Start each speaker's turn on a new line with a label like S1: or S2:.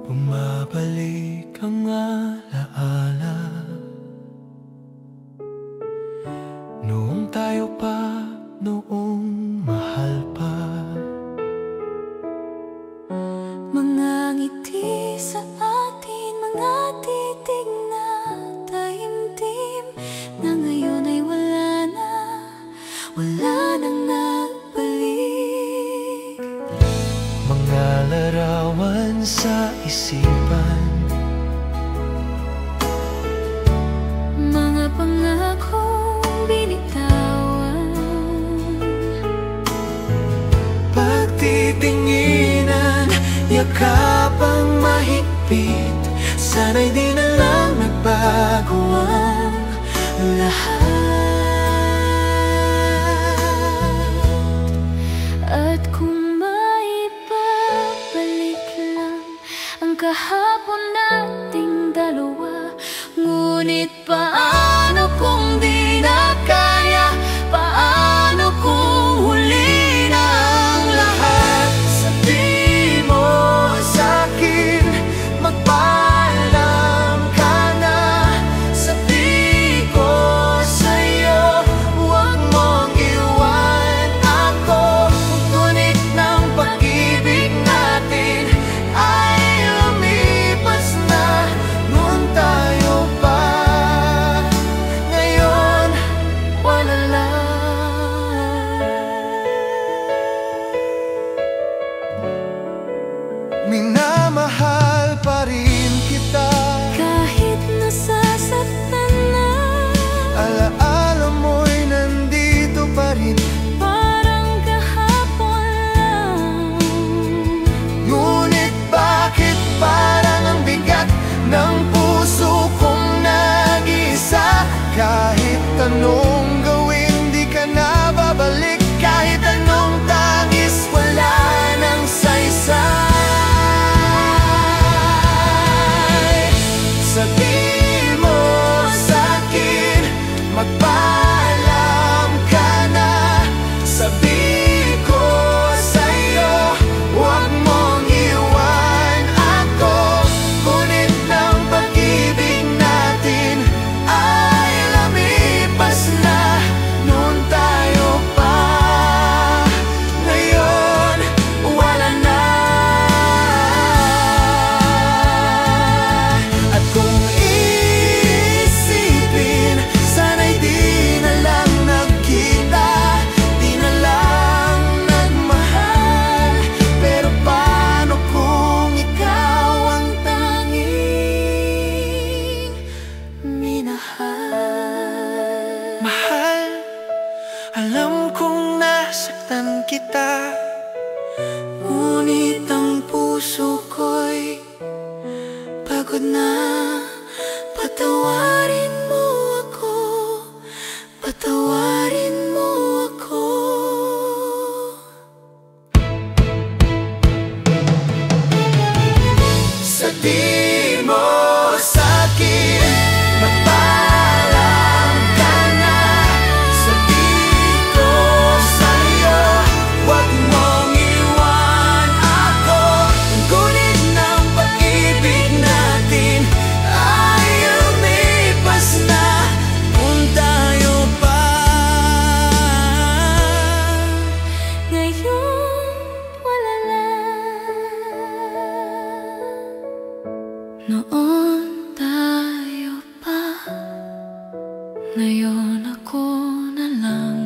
S1: Bumabalik ang alaala noong tayo pa, noong mahal pa.
S2: Mga ngiti sa atin, mga titig na taimtim, na ngayon ay wala nang nagbalik.
S1: Mga larawan sa isipan,
S2: mga pangakong binitawan,
S1: pagtitinginan, yakapang mahigpit. Sana'y di na lang nagbago ang lahat.
S2: at kung maipabalik lang ang kahapon nating dalawa, ngunit paano kung di na kaya? Paano kung huli na ang lahat?
S1: Sabi mo sa'kin, magpaalam ka na. Sabi ko sa'yo, huwag mong iwan ako. Ngunit ng pag-ibig natin ay lumipas na. Noon tayo pa, ngayon wala lang. Minamahal pa rin kita,
S2: Kahit nasasaktan na,
S1: alaala mo'y nandito pa rin.
S2: parang kahapon lang.
S1: Ngunit bakit parang ang bigat ng puso kong nag-iisa? Kahit anong gawin, di ka na babalik. Kahit anong tangis, wala nang saysay. Sabi mo sa'kin, magpaalam ka na. Sabi ko sa'yo, huwag mong iwan ako. Ngunit ng pag-ibig natin ay lumipas na. Noon tayo pa, ngayon wala na. At kung iisipin, sana'y di na lang nagkita, di na lang nagmahal. Pero paano kung ikaw ang tanging minahal? Mahal, alam kong nasaktan kita, ngunit ang puso ko'y pagod na. Patawarin mo ako, patawarin mo ako. Sabi mo sa'kin, magpaalam ka na. Sabi ko sa'yo, huwag mong iwan ako. Ngunit ng pag-ibig natin ay lumipas na. Kung tayo pa,
S2: Ngayon wala lang. Noon tayo pa, ngayon ako na lang.